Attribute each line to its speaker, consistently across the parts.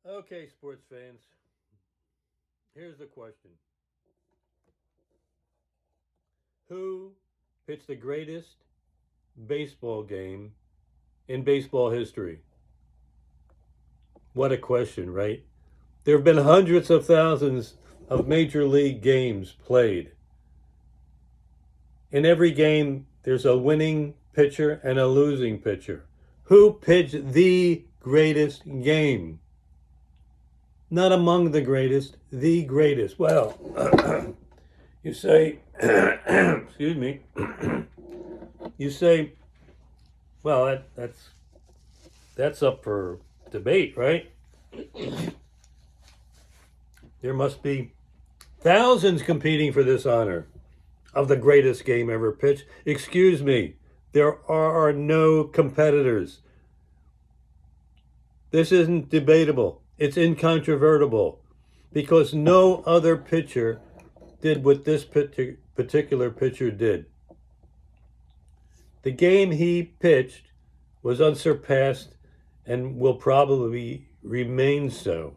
Speaker 1: Okay, sports fans, here's the question. Who pitched the greatest baseball game in baseball history? What a question, right? There have been hundreds of thousands of major league games played. In every game, there's a winning pitcher and a losing pitcher. Who pitched the greatest game? Not among the greatest, the greatest. Well, you say, excuse me, you say, well, that's up for debate, right? There must be thousands competing for this honor of the greatest game ever pitched. Excuse me, there are no competitors. This isn't debatable. It's incontrovertible because no other pitcher did what this particular pitcher did. The game he pitched was unsurpassed and will probably remain so.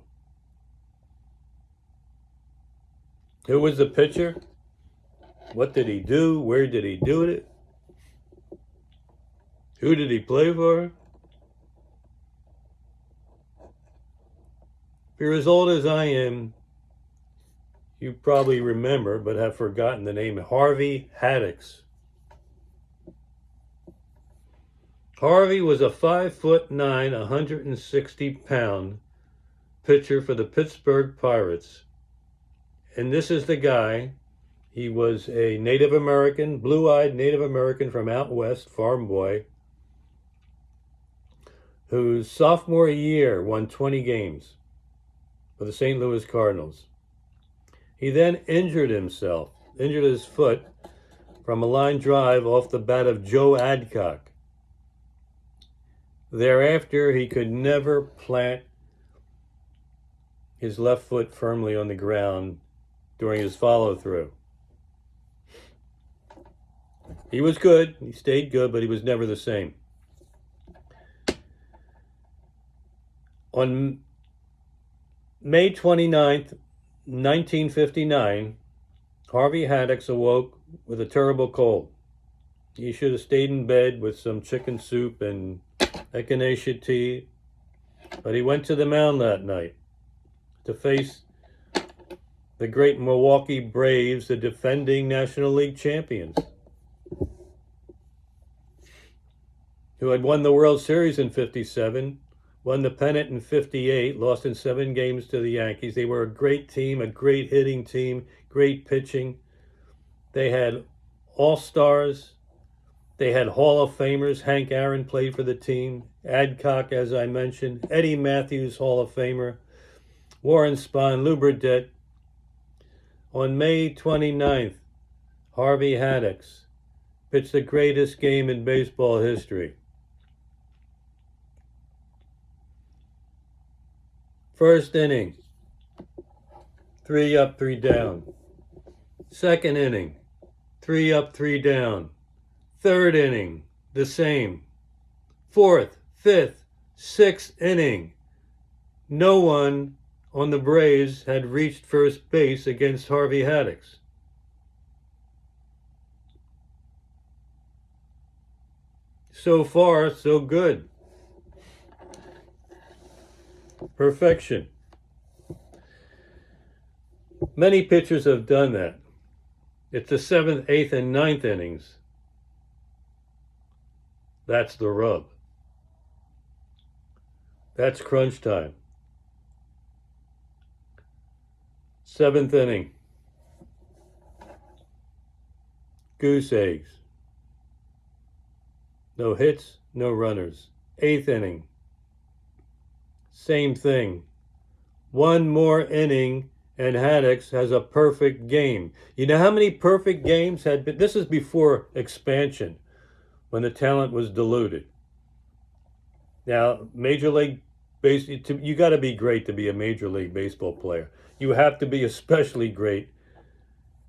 Speaker 1: Who was the pitcher? What did he do? Where did he do it? Who did he play for? If you're as old as I am, you probably remember, but have forgotten the name Harvey Haddix. Harvey was a 5'9", 160-pound pitcher for the Pittsburgh Pirates. And this is the guy. He was a Native American, blue-eyed Native American from out west, farm boy, whose sophomore year won 20 games for the St. Louis Cardinals. He then injured his foot from a line drive off the bat of Joe Adcock. Thereafter, he could never plant his left foot firmly on the ground during his follow-through. He was good, he stayed good, but he was never the same. On May 29th, 1959, Harvey Haddix awoke with a terrible cold. He should have stayed in bed with some chicken soup and echinacea tea, but he went to the mound that night to face the great Milwaukee Braves, the defending National League champions, who had won the World Series in '57, won the pennant in '58, lost in 7 games to the Yankees. They were a great team, a great hitting team, great pitching. They had all-stars. They had Hall of Famers. Hank Aaron played for the team. Adcock, as I mentioned. Eddie Matthews, Hall of Famer. Warren Spahn, Lou Burdette. On May 29th, Harvey Haddix pitched the greatest game in baseball history. First inning, 3 up, 3 down. Second inning, 3 up, 3 down. Third inning, the same. Fourth, fifth, sixth inning. No one on the Braves had reached first base against Harvey Haddix. So far, so good. Perfection. Many pitchers have done that. It's the 7th, 8th, and 9th innings. That's the rub. That's crunch time. 7th inning. Goose eggs. No hits, no runners. 8th inning. Same thing. One more inning and Haddix has a perfect game. You know how many perfect games had been? This is before expansion, when the talent was diluted. Now, Major League Baseball, you got to be great to be a Major League Baseball player. You have to be especially great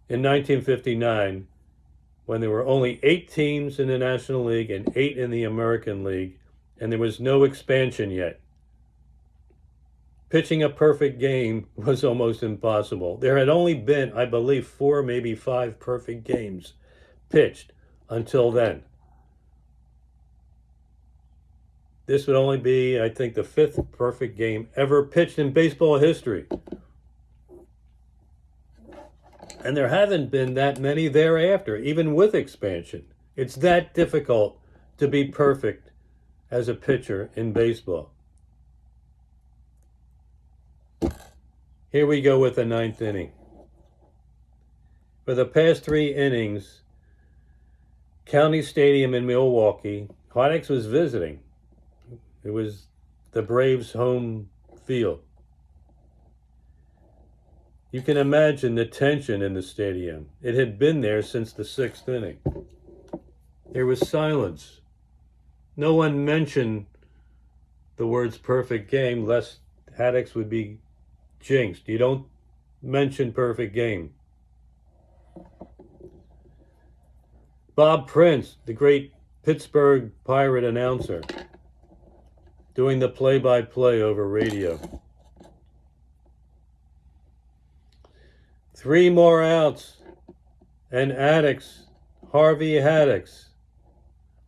Speaker 1: in 1959, when there were only 8 teams in the National League and 8 in the American League, and there was no expansion yet. pitching a perfect game was almost impossible. There had only been, I believe, 4, maybe 5 perfect games pitched until then. This would only be, I think, the 5th perfect game ever pitched in baseball history. And there haven't been that many thereafter, even with expansion. It's that difficult to be perfect as a pitcher in baseball. Here we go with the 9th inning. For the past 3 innings, County Stadium in Milwaukee, Haddix was visiting. It was the Braves' home field. You can imagine the tension in the stadium. It had been there since the 6th inning. There was silence. No one mentioned the words perfect game, lest Haddix would be jinxed. You don't mention perfect game. Bob Prince, the great Pittsburgh Pirate announcer, doing the play-by-play over radio. 3 more outs, and Haddix, Harvey Haddix,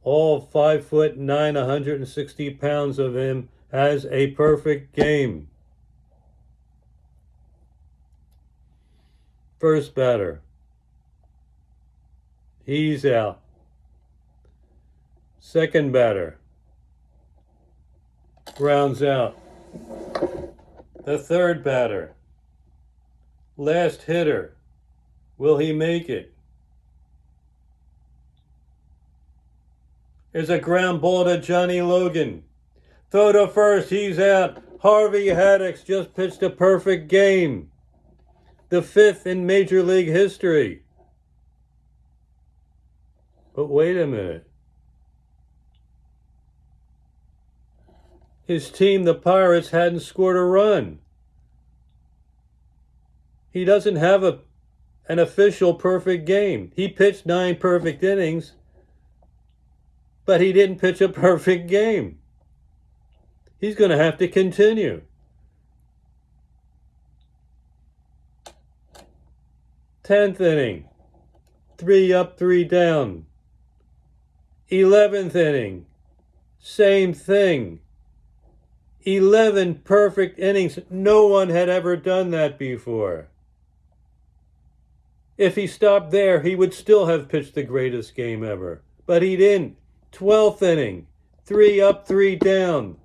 Speaker 1: all 5'9", 160 pounds of him, has a perfect game. First batter, he's out. Second batter, grounds out. The third batter, last hitter, will he make it? There's a ground ball to Johnny Logan. Throw to first, he's out. Harvey Haddix just pitched a perfect game. The 5th in Major League history. But wait a minute. His team, the Pirates, hadn't scored a run. He doesn't have an official perfect game. He pitched 9 perfect innings, but he didn't pitch a perfect game. He's going to have to continue. 10th inning, 3 up, 3 down. 11th inning, same thing. 11 perfect innings. No one had ever done that before. If he stopped there, he would still have pitched the greatest game ever. But he didn't. 12th inning, 3 up, 3 down.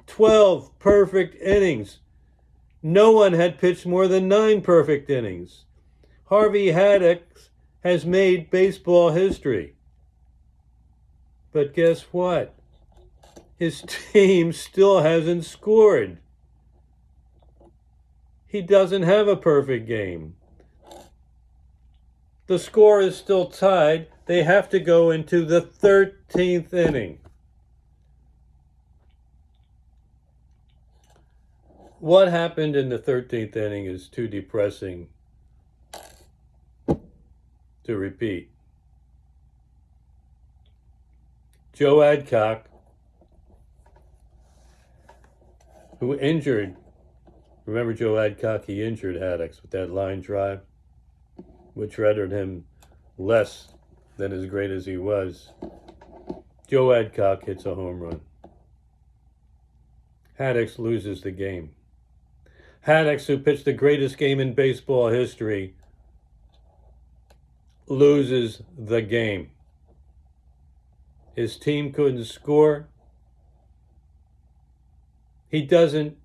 Speaker 1: 12 perfect innings. No one had pitched more than 9 perfect innings. Harvey Haddix has made baseball history. But guess what? His team still hasn't scored. He doesn't have a perfect game. The score is still tied. They have to go into the 13th inning. What happened in the 13th inning is too depressing to repeat. Joe Adcock, who injured, remember Joe Adcock, he injured Haddix with that line drive, which rendered him less than as great as he was. Joe Adcock hits a home run. Haddix loses the game. Haddix, who pitched the greatest game in baseball history, loses the game. His team couldn't score. He doesn't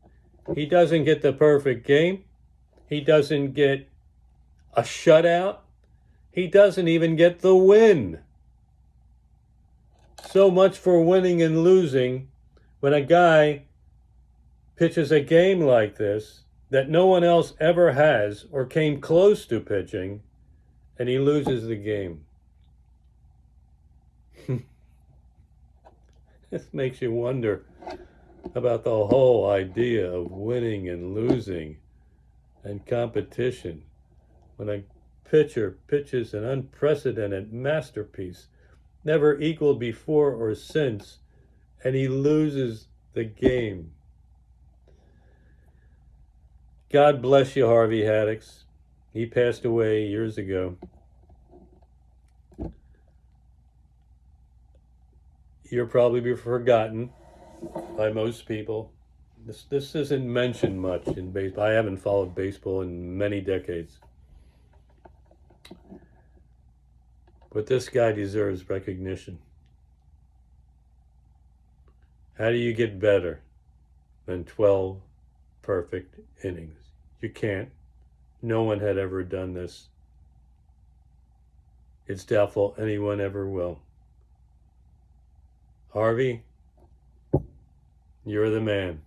Speaker 1: get the perfect game. He doesn't get a shutout. He doesn't even get the win. So much for winning and losing when a guy pitches a game like this that no one else ever has or came close to pitching, and he loses the game. This makes you wonder about the whole idea of winning and losing and competition. When a pitcher pitches an unprecedented masterpiece, never equaled before or since, and he loses the game. God bless you, Harvey Haddix. He passed away years ago. You'll probably be forgotten by most people. This isn't mentioned much in baseball. I haven't followed baseball in many decades. But this guy deserves recognition. How do you get better than 12 perfect innings? You can't. No one had ever done this. It's doubtful anyone ever will. Harvey, you're the man.